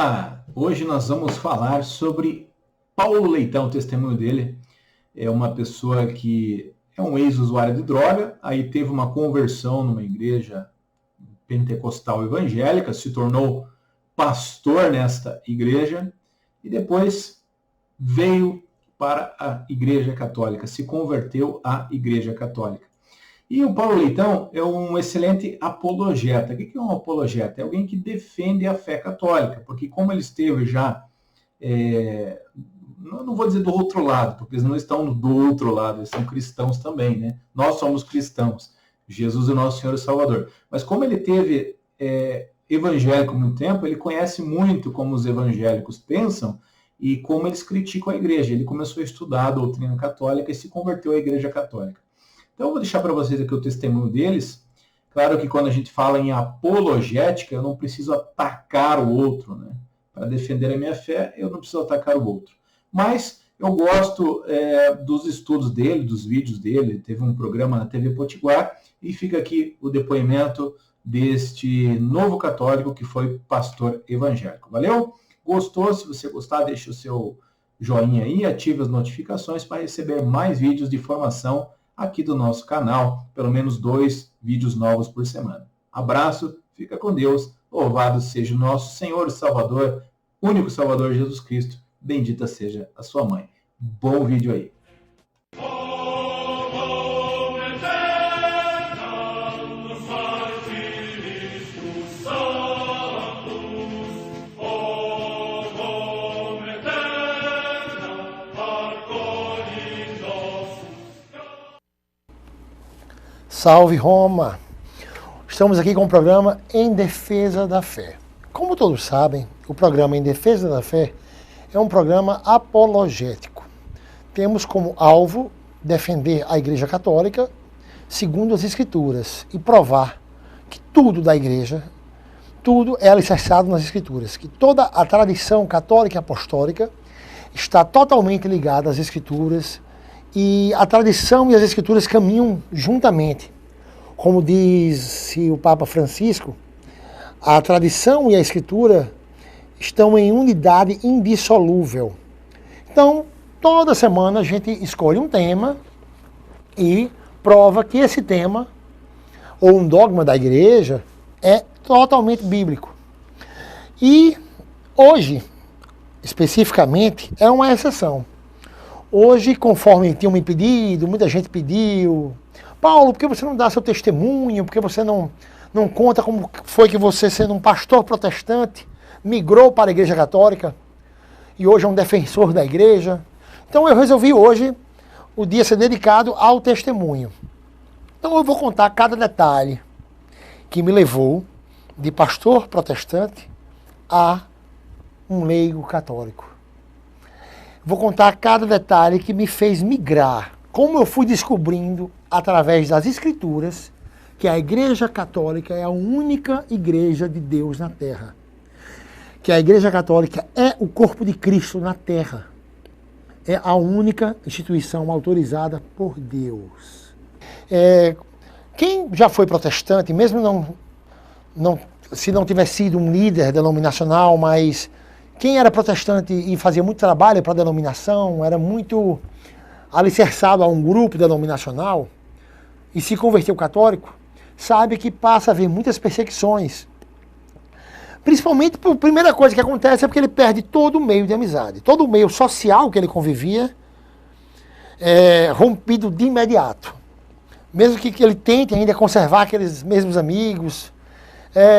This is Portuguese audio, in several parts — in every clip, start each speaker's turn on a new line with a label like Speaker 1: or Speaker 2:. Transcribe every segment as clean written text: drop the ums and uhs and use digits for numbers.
Speaker 1: Olá! Hoje nós vamos falar sobre Paulo Leitão. O testemunho dele é uma pessoa que é um ex-usuário de droga, aí teve uma conversão numa igreja pentecostal evangélica, se tornou pastor nesta igreja e depois veio para a Igreja Católica, se converteu à Igreja Católica. E o Paulo Leitão é um excelente apologeta. O que é um apologeta? É alguém que defende a fé católica, porque como ele esteve já, não vou dizer do outro lado, porque eles não estão do outro lado, eles são cristãos também, né? Nós somos cristãos, Jesus é o nosso Senhor e Salvador. Mas como ele teve evangélico há muito tempo, ele conhece muito como os evangélicos pensam e como eles criticam a igreja. Ele começou a estudar a doutrina católica e se converteu à Igreja Católica. Então, eu vou deixar para vocês aqui o testemunho deles. Claro que quando a gente fala em apologética, eu não preciso atacar o outro, né? Para defender a minha fé, eu não preciso atacar o outro. Mas eu gosto dos estudos dele, dos vídeos dele. Teve um programa na TV Potiguar e fica aqui o depoimento deste novo católico que foi pastor evangélico. Valeu? Gostou? Se você gostar, deixa o seu joinha aí, ative as notificações para receber mais vídeos de formação aqui do nosso canal, pelo menos 2 vídeos novos por semana. Abraço, fica com Deus, louvado seja o nosso Senhor e Salvador, único Salvador Jesus Cristo, bendita seja a sua mãe. Bom vídeo aí.
Speaker 2: Salve Roma! Estamos aqui com o programa Em Defesa da Fé. Como todos sabem, o programa Em Defesa da Fé é um programa apologético. Temos como alvo defender a Igreja Católica segundo as Escrituras e provar que tudo da Igreja, tudo é alicerçado nas Escrituras, que toda a tradição católica e apostólica está totalmente ligada às Escrituras e a tradição e as Escrituras caminham juntamente. Como disse o Papa Francisco, a tradição e a Escritura estão em unidade indissolúvel. Então, toda semana a gente escolhe um tema e prova que esse tema, ou um dogma da Igreja, é totalmente bíblico. E hoje, especificamente, é uma exceção. Hoje, conforme tinham me pedido, muita gente pediu: Paulo, por que você não dá seu testemunho? Por que você não conta como foi que você, sendo um pastor protestante, migrou para a Igreja Católica e hoje é um defensor da Igreja? Então eu resolvi hoje o dia ser dedicado ao testemunho. Então eu vou contar cada detalhe que me levou de pastor protestante a um leigo católico. Vou contar cada detalhe que me fez migrar, como eu fui descobrindo através das Escrituras que a Igreja Católica é a única igreja de Deus na Terra. Que a Igreja Católica é o corpo de Cristo na Terra. É a única instituição autorizada por Deus. Quem já foi protestante, mesmo se não tivesse sido um líder denominacional, mas quem era protestante e fazia muito trabalho para a denominação, era muito alicerçado a um grupo denominacional e se converteu católico, sabe que passa a haver muitas perseguições. Principalmente, a primeira coisa que acontece é porque ele perde todo o meio de amizade. Todo o meio social que ele convivia é rompido de imediato. Mesmo que ele tente ainda conservar aqueles mesmos amigos,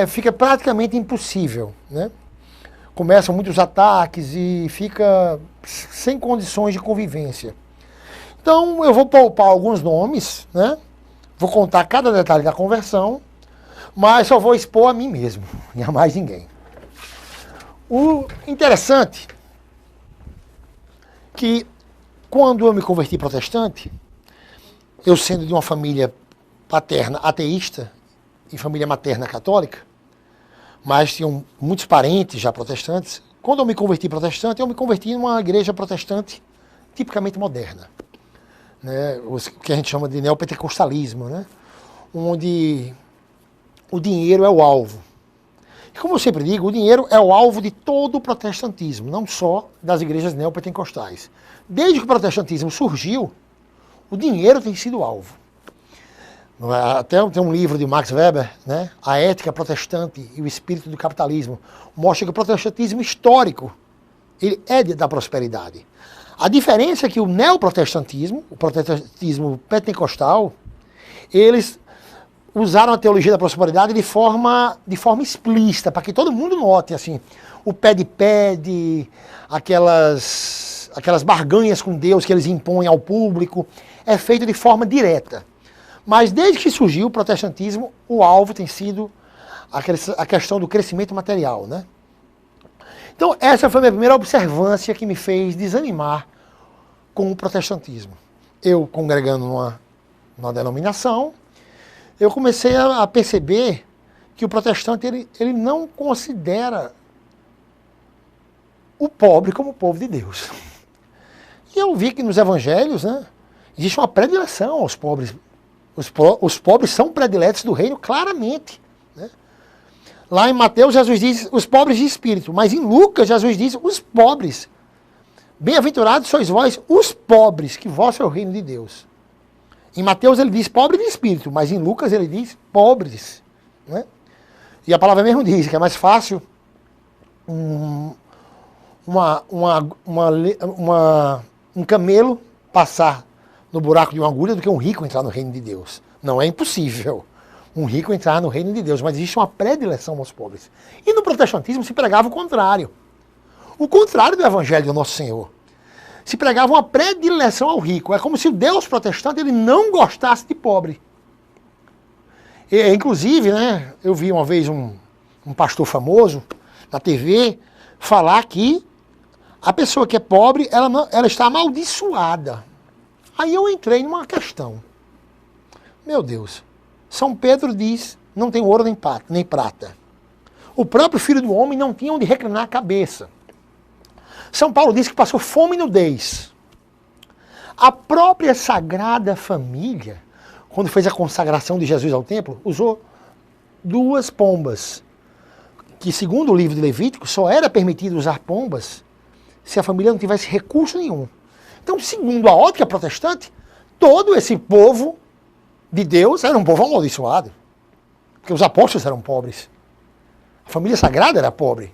Speaker 2: fica praticamente impossível, né? Começam muitos ataques e fica sem condições de convivência. Então eu vou poupar alguns nomes, né? Vou contar cada detalhe da conversão, mas só vou expor a mim mesmo, e a mais ninguém. O interessante que quando eu me converti protestante, eu sendo de uma família paterna ateísta e família materna católica, mas tinham muitos parentes já protestantes. Quando eu me converti protestante, eu me converti em uma igreja protestante tipicamente moderna, né? O que a gente chama de neopentecostalismo, né? Onde o dinheiro é o alvo. Como eu sempre digo, o dinheiro é o alvo de todo o protestantismo, não só das igrejas neopentecostais. Desde que o protestantismo surgiu, o dinheiro tem sido alvo. Até tem um livro de Max Weber, né, A Ética Protestante e o Espírito do Capitalismo, mostra que o protestantismo histórico ele é da prosperidade. A diferença é que o neoprotestantismo, o protestantismo pentecostal, eles usaram a teologia da prosperidade de forma explícita, para que todo mundo note, assim, o pede, aquelas barganhas com Deus que eles impõem ao público, é feito de forma direta. Mas desde que surgiu o protestantismo, o alvo tem sido a questão do crescimento material, né? Então essa foi a minha primeira observância que me fez desanimar com o protestantismo. Eu congregando numa denominação, eu comecei a perceber que o protestante ele não considera o pobre como o povo de Deus. E eu vi que nos evangelhos, né, existe uma predileção aos pobres. Os pobres são prediletos do reino claramente. Né? Lá em Mateus, Jesus diz os pobres de espírito, mas em Lucas, Jesus diz os pobres. Bem-aventurados sois vós, os pobres, que vosso é o reino de Deus. Em Mateus ele diz pobre de espírito, mas em Lucas ele diz pobres. Né? E a palavra mesmo diz que é mais fácil um camelo passar no buraco de uma agulha do que um rico entrar no reino de Deus. Não é impossível um rico entrar no reino de Deus, mas existe uma predileção aos pobres. E no protestantismo se pregava o contrário. O contrário do evangelho do nosso Senhor. Se pregava uma predileção ao rico. É como se o Deus protestante ele não gostasse de pobre. Inclusive, né, eu vi uma vez um pastor famoso na TV falar que a pessoa que é pobre, ela está amaldiçoada. Aí eu entrei numa questão. Meu Deus, São Pedro diz, não tem ouro nem prata. O próprio Filho do Homem não tinha onde reclinar a cabeça. São Paulo diz que passou fome e nudez. A própria Sagrada Família, quando fez a consagração de Jesus ao templo, usou 2 pombas, que segundo o livro de Levítico, só era permitido usar pombas se a família não tivesse recurso nenhum. Então, segundo a ótica protestante, todo esse povo de Deus era um povo amaldiçoado, porque os apóstolos eram pobres. A família sagrada era pobre.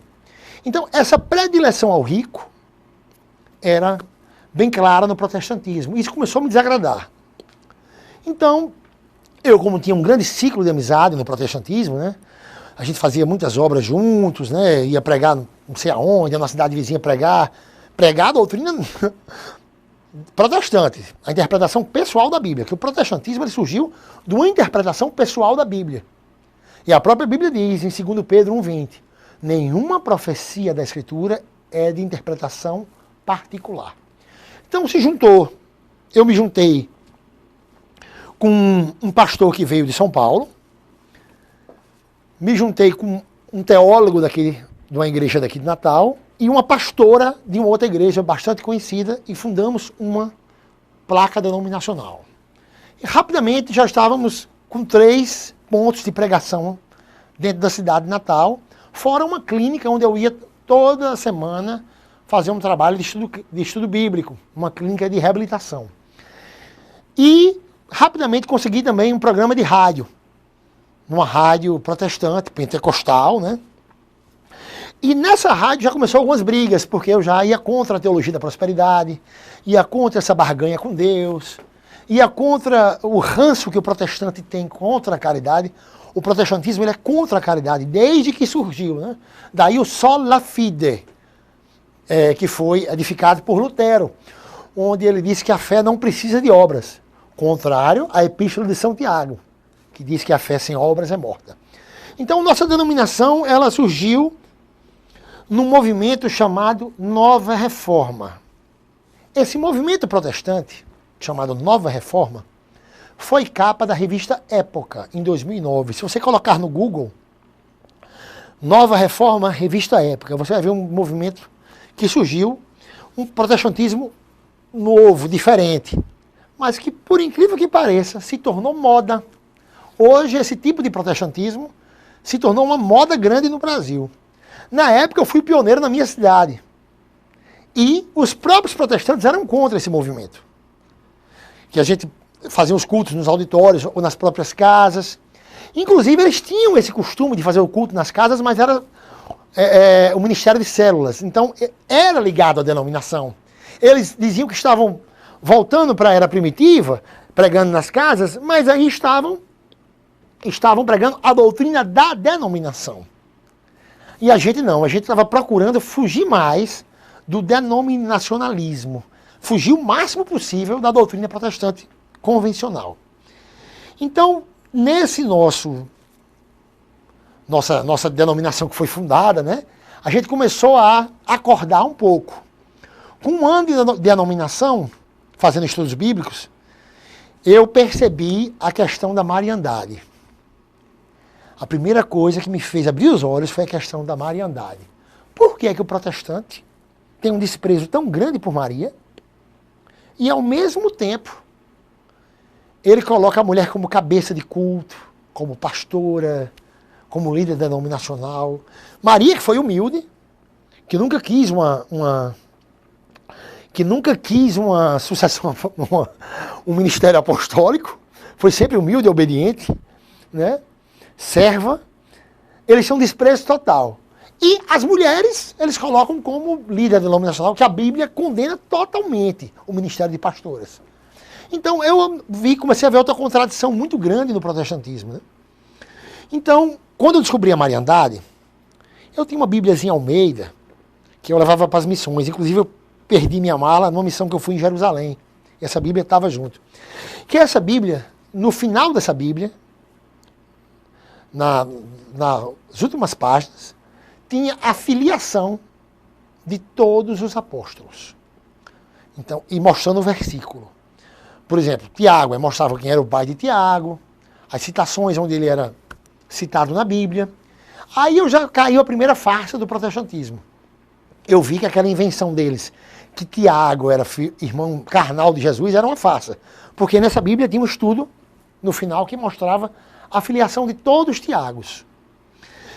Speaker 2: Então, essa predileção ao rico era bem clara no protestantismo. Isso começou a me desagradar. Então, eu, como tinha um grande ciclo de amizade no protestantismo, né, a gente fazia muitas obras juntos, né, ia pregar não sei aonde, na cidade vizinha pregar a doutrina protestante, a interpretação pessoal da Bíblia, que o protestantismo ele surgiu de uma interpretação pessoal da Bíblia. E a própria Bíblia diz, em 2 Pedro 1,20, nenhuma profecia da Escritura é de interpretação particular. Então eu me juntei com um pastor que veio de São Paulo, me juntei com um teólogo de uma igreja daqui de Natal e uma pastora de uma outra igreja bastante conhecida e fundamos uma placa denominacional. E rapidamente já estávamos com 3 pontos de pregação dentro da cidade de Natal, fora uma clínica onde eu ia toda semana fazer um trabalho de estudo bíblico, uma clínica de reabilitação. E rapidamente consegui também um programa de rádio, numa rádio protestante, pentecostal, né? E nessa rádio já começou algumas brigas, porque eu já ia contra a teologia da prosperidade, ia contra essa barganha com Deus, ia contra o ranço que o protestante tem contra a caridade. O protestantismo ele é contra a caridade desde que surgiu, né? Daí o sola fide, que foi edificado por Lutero, onde ele disse que a fé não precisa de obras, contrário à Epístola de São Tiago, que diz que a fé sem obras é morta. Então nossa denominação ela surgiu num movimento chamado Nova Reforma. Esse movimento protestante, chamado Nova Reforma, foi capa da revista Época, em 2009. Se você colocar no Google, Nova Reforma, revista Época, você vai ver um movimento que surgiu, um protestantismo novo, diferente, mas que, por incrível que pareça, se tornou moda. Hoje, esse tipo de protestantismo se tornou uma moda grande no Brasil. Na época eu fui pioneiro na minha cidade. E os próprios protestantes eram contra esse movimento. Que a gente fazia os cultos nos auditórios ou nas próprias casas. Inclusive eles tinham esse costume de fazer o culto nas casas, mas era o ministério de células. Então era ligado à denominação. Eles diziam que estavam voltando para a era primitiva, pregando nas casas, mas aí estavam pregando a doutrina da denominação. E a gente não, a gente estava procurando fugir mais do denominacionalismo, fugir o máximo possível da doutrina protestante convencional. Então, nesse nossa denominação que foi fundada, né, a gente começou a acordar um pouco. Com um ano de denominação, fazendo estudos bíblicos, eu percebi a questão da mariandade. A primeira coisa que me fez abrir os olhos foi a questão da mariandade. Por que é que o protestante tem um desprezo tão grande por Maria e, ao mesmo tempo, ele coloca a mulher como cabeça de culto, como pastora, como líder denominacional? Maria, que foi humilde, que nunca quis uma sucessão, um ministério apostólico, foi sempre humilde e obediente, né? Serva, eles são desprezo total. E as mulheres, eles colocam como líder denominacional, que a Bíblia condena totalmente o ministério de pastoras. Então eu comecei a ver outra contradição muito grande no protestantismo, né? Então, quando eu descobri a mariandade, eu tinha uma Bíbliazinha Almeida, que eu levava para as missões. Inclusive eu perdi minha mala numa missão que eu fui em Jerusalém. E essa Bíblia estava junto. Que essa Bíblia, no final dessa Bíblia, nas últimas páginas, tinha a filiação de todos os apóstolos. Então, e mostrando o versículo. Por exemplo, Tiago, mostrava quem era o pai de Tiago, as citações onde ele era citado na Bíblia. Aí eu já caiu a primeira farsa do protestantismo. Eu vi que aquela invenção deles, que Tiago era irmão carnal de Jesus, era uma farsa. Porque nessa Bíblia tinha um estudo, no final, que mostrava a filiação de todos os Tiagos.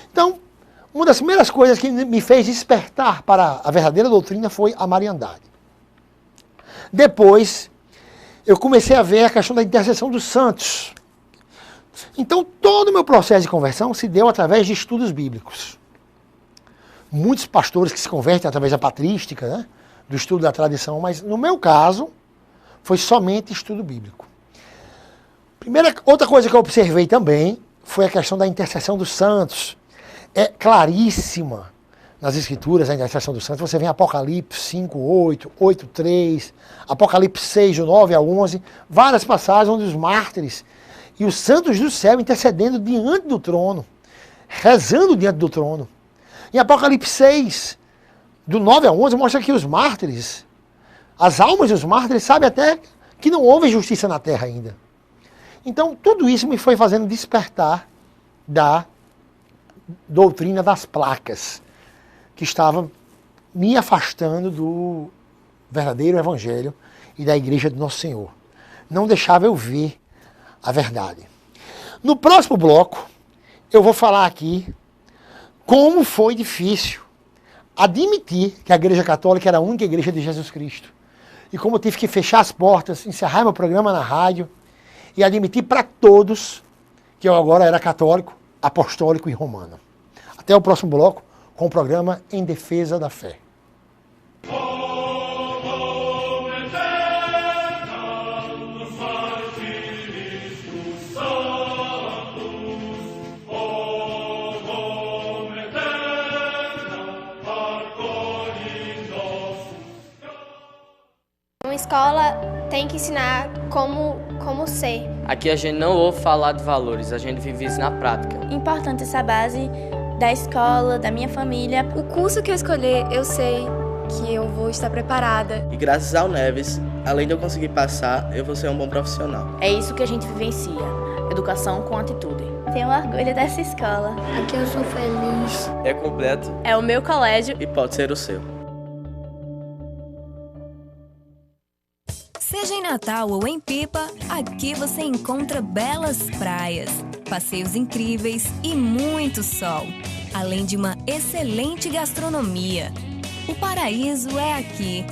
Speaker 2: Então, uma das primeiras coisas que me fez despertar para a verdadeira doutrina foi a mariandade. Depois, eu comecei a ver a questão da intercessão dos santos. Então, todo o meu processo de conversão se deu através de estudos bíblicos. Muitos pastores que se convertem através da patrística, né, do estudo da tradição, mas no meu caso, foi somente estudo bíblico. Outra coisa que eu observei também foi a questão da intercessão dos santos. É claríssima nas Escrituras a intercessão dos santos. Você vê em Apocalipse 5, 8, 8, 3, Apocalipse 6, do 9 ao 11, várias passagens onde os mártires e os santos do céu intercedendo diante do trono, rezando diante do trono. Em Apocalipse 6, do 9 ao 11, mostra que os mártires, as almas dos mártires, sabem até que não houve justiça na terra ainda. Então, tudo isso me foi fazendo despertar da doutrina das placas, que estava me afastando do verdadeiro evangelho e da igreja do Nosso Senhor. Não deixava eu ver a verdade. No próximo bloco, eu vou falar aqui como foi difícil admitir que a Igreja Católica era a única igreja de Jesus Cristo. E como eu tive que fechar as portas, encerrar meu programa na rádio e admitir para todos que eu agora era católico, apostólico e romano. Até o próximo bloco com o programa Em Defesa da Fé.
Speaker 3: Uma escola tem que ensinar como ser.
Speaker 4: Aqui a gente não ouve falar de valores, a gente vive isso na prática.
Speaker 5: Importante essa base da escola, da minha família.
Speaker 6: O curso que eu escolher, eu sei que eu vou estar preparada.
Speaker 7: E graças ao Neves, além de eu conseguir passar, eu vou ser um bom profissional.
Speaker 8: É isso que a gente vivencia, educação com atitude.
Speaker 5: Tenho orgulho dessa escola.
Speaker 6: Aqui eu sou feliz.
Speaker 7: É completo.
Speaker 8: É o meu colégio.
Speaker 7: E pode ser o seu.
Speaker 9: Seja em Natal ou em Pipa, aqui você encontra belas praias, passeios incríveis e muito sol, além de uma excelente gastronomia. O paraíso é aqui.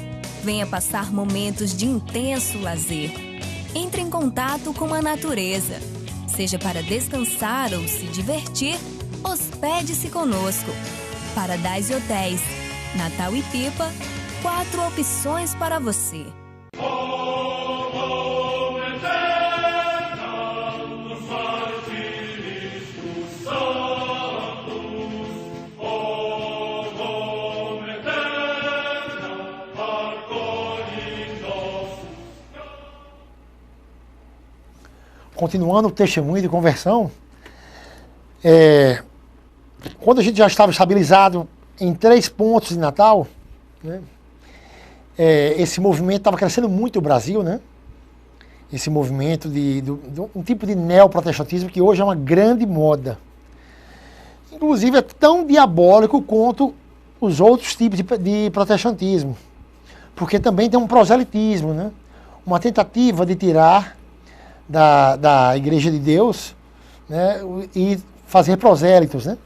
Speaker 9: Venha passar momentos de intenso lazer. Entre em contato com a natureza. Seja para descansar ou se divertir, hospede-se conosco. Paradise Hotéis, Natal e Pipa, 4 opções para você.
Speaker 2: Continuando o testemunho de conversão, quando a gente já estava estabilizado em 3 pontos de Natal, né, esse movimento estava crescendo muito no Brasil, né? Esse movimento de um tipo de neoprotestantismo que hoje é uma grande moda. Inclusive é tão diabólico quanto os outros tipos de protestantismo, porque também tem um proselitismo, né? Uma tentativa de tirar da Igreja de Deus, né, e fazer prosélitos, né?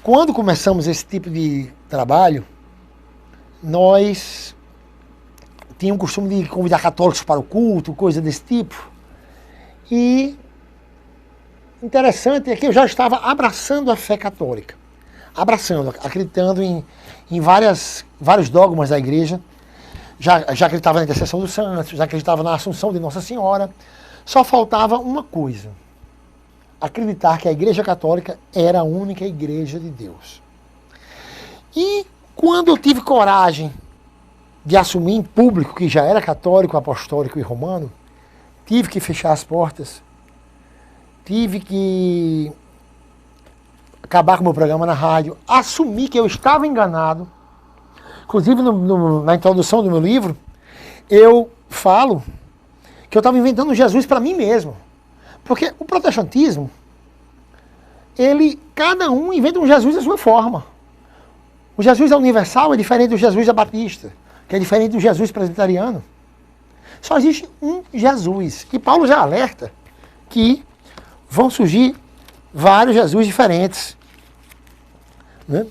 Speaker 2: Quando começamos esse tipo de trabalho, nós tínhamos o costume de convidar católicos para o culto, coisa desse tipo. E interessante é que eu já estava abraçando a fé católica, acreditando em vários dogmas da Igreja, já acreditava na intercessão dos santos, já acreditava na Assunção de Nossa Senhora. Só faltava uma coisa: acreditar que a Igreja Católica era a única Igreja de Deus. E quando eu tive coragem de assumir em público que já era católico, apostólico e romano, tive que fechar as portas, tive que acabar com o meu programa na rádio, assumir que eu estava enganado. Inclusive na introdução do meu livro, eu falo que eu estava inventando Jesus para mim mesmo. Porque o protestantismo, cada um inventa um Jesus da sua forma. O Jesus universal é diferente do Jesus da Batista, que é diferente do Jesus presbiteriano. Só existe um Jesus. E Paulo já alerta que vão surgir vários Jesus diferentes, né?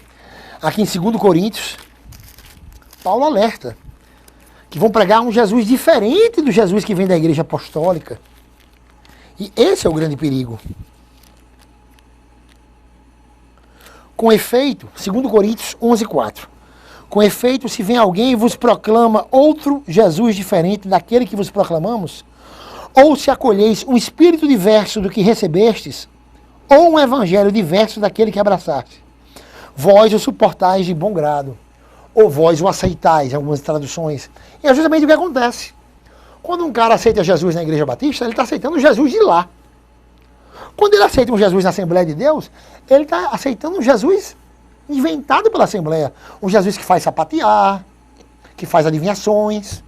Speaker 2: Aqui em 2 Coríntios, Paulo alerta que vão pregar um Jesus diferente do Jesus que vem da Igreja Apostólica. E esse é o grande perigo. Com efeito, 2 Coríntios 11:4. Com efeito, se vem alguém e vos proclama outro Jesus diferente daquele que vos proclamamos, ou se acolheis um espírito diverso do que recebestes, ou um evangelho diverso daquele que abraçaste, vós o suportais de bom grado, ou vós o aceitais, em algumas traduções. E é justamente o que acontece. Quando um cara aceita Jesus na Igreja Batista, ele está aceitando Jesus de lá. Quando ele aceita um Jesus na Assembleia de Deus, ele está aceitando um Jesus inventado pela Assembleia. Um Jesus que faz sapatear, que faz adivinhações.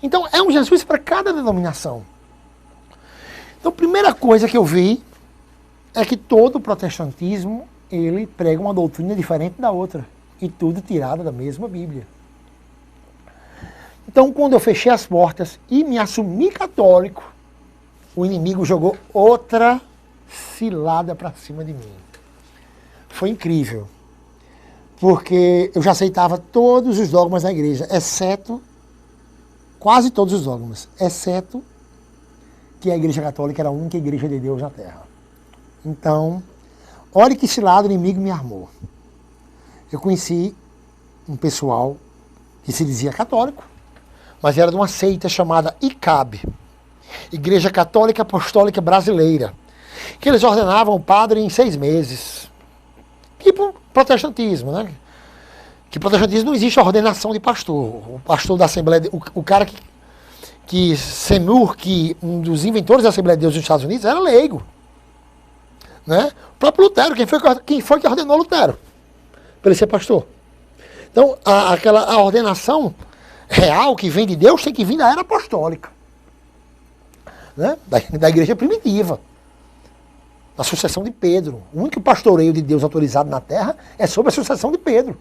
Speaker 2: Então é um Jesus para cada denominação. Então a primeira coisa que eu vi é que todo protestantismo, ele prega uma doutrina diferente da outra. E tudo tirado da mesma Bíblia. Então, quando eu fechei as portas e me assumi católico, o inimigo jogou outra cilada para cima de mim. Foi incrível. Porque eu já aceitava todos os dogmas da igreja, quase todos os dogmas, exceto que a Igreja Católica era a única Igreja de Deus na Terra. Então, olha que cilada o inimigo me armou. Eu conheci um pessoal que se dizia católico, mas era de uma seita chamada ICAB, Igreja Católica Apostólica Brasileira, que eles ordenavam o padre em 6 meses. Tipo protestantismo, né? Que protestantismo não existe a ordenação de pastor. O pastor da Assembleia, o cara que Seymour, que um dos inventores da Assembleia de Deus nos Estados Unidos, era leigo. Né? O próprio Lutero, quem foi que ordenou Lutero? Para ele ser pastor. Então, a ordenação real que vem de Deus tem que vir da era apostólica. Né? Da igreja primitiva. Da sucessão de Pedro. O único pastoreio de Deus autorizado na terra é sobre a sucessão de Pedro.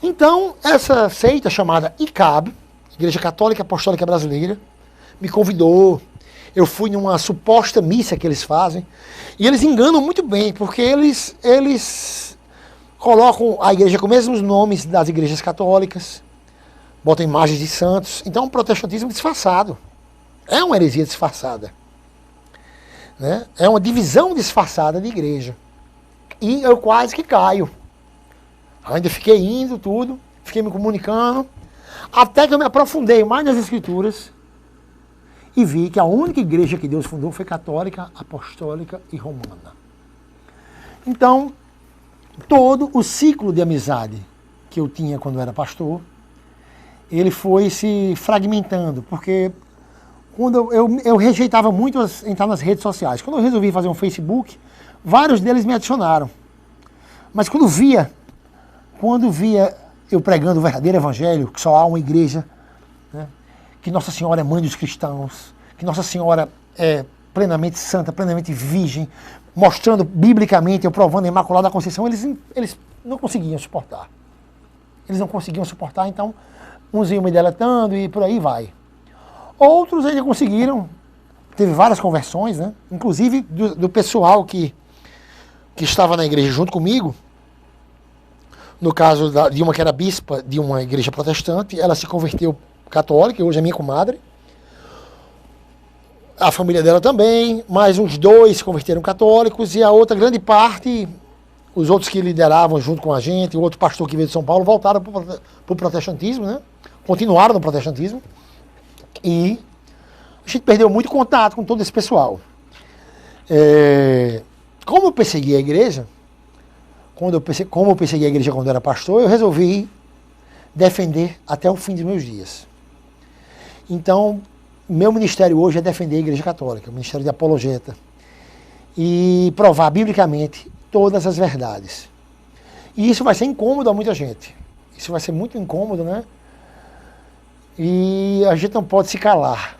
Speaker 2: Então, essa seita chamada ICAB, Igreja Católica Apostólica Brasileira, me convidou. Eu fui numa suposta missa que eles fazem. E eles enganam muito bem, porque eles colocam a igreja com os mesmos nomes das igrejas católicas, botam imagens de santos. Então, é um protestantismo disfarçado. É uma heresia disfarçada. Né? É uma divisão disfarçada de igreja. E eu quase que caio. Ainda fiquei indo, tudo, fiquei me comunicando, até que eu me aprofundei mais nas Escrituras e vi que a única igreja que Deus fundou foi católica, apostólica e romana. Então, todo o ciclo de amizade que eu tinha quando eu era pastor, ele foi se fragmentando, porque quando eu rejeitava muito entrar nas redes sociais. Quando eu resolvi fazer um Facebook, vários deles me adicionaram. Mas quando via eu pregando o verdadeiro evangelho, que só há uma igreja, né, que Nossa Senhora é mãe dos cristãos, que Nossa Senhora é plenamente santa, plenamente virgem, mostrando biblicamente, eu provando a Imaculada Conceição, eles não conseguiam suportar. Eles não conseguiam suportar, então uns iam me deletando e por aí vai. Outros ainda conseguiram, teve várias conversões, né? Inclusive do pessoal que estava na igreja junto comigo. No caso de uma que era bispa de uma igreja protestante, ela se converteu católica, hoje é minha comadre. A família dela também, mais uns 2 se converteram católicos, e a outra grande parte, os outros que lideravam junto com a gente, o outro pastor que veio de São Paulo, voltaram para o protestantismo, né? Continuaram no protestantismo, e a gente perdeu muito contato com todo esse pessoal. Como eu persegui a igreja, como eu persegui a igreja quando eu era pastor, eu resolvi defender até o fim dos meus dias. Então, meu ministério hoje é defender a Igreja Católica, o ministério de apologeta, e provar biblicamente todas as verdades. E isso vai ser incômodo a muita gente. Isso vai ser muito incômodo, né? E a gente não pode se calar.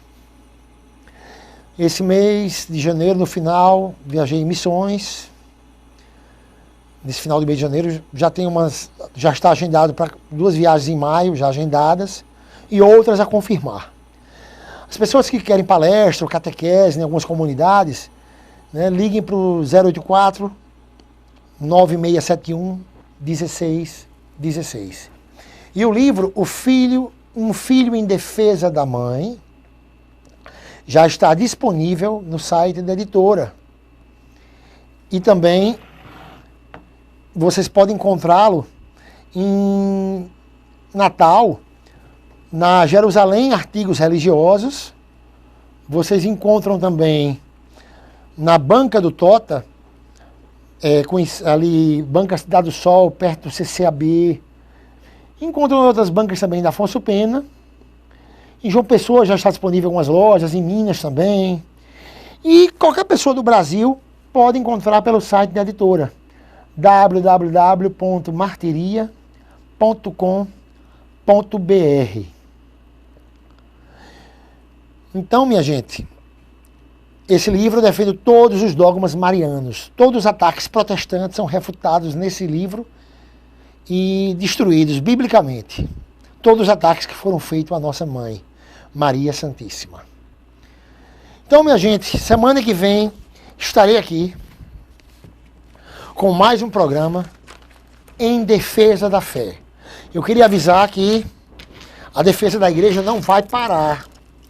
Speaker 2: Esse mês de janeiro, no final, viajei em missões. Nesse final do mês de janeiro já está agendado para 2 viagens em maio, já agendadas, e outras a confirmar. As pessoas que querem palestra ou catequese em algumas comunidades, né, liguem para o 084 9671 1616. E o livro Um Filho em Defesa da Mãe já está disponível no site da editora. E também vocês podem encontrá-lo em Natal, na Jerusalém Artigos Religiosos. Vocês encontram também na Banca do Tota, ali, Banca Cidade do Sol, perto do CCAB. Encontram outras bancas também da Afonso Pena. Em João Pessoa já está disponível em algumas lojas, em Minas também. E qualquer pessoa do Brasil pode encontrar pelo site da editora, www.martiria.com.br. Então, minha gente, esse livro defende todos os dogmas marianos. Todos os ataques protestantes são refutados nesse livro e destruídos biblicamente. Todos os ataques que foram feitos à nossa mãe, Maria Santíssima. Então, minha gente, semana que vem estarei aqui com mais um programa em defesa da fé. Eu queria avisar que a defesa da igreja não vai parar.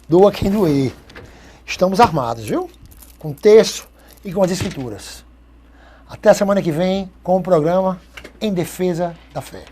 Speaker 2: Doa quem doer. Estamos armados, viu? Com o texto e com as escrituras. Até a semana que vem com o programa Em Defesa da Fé.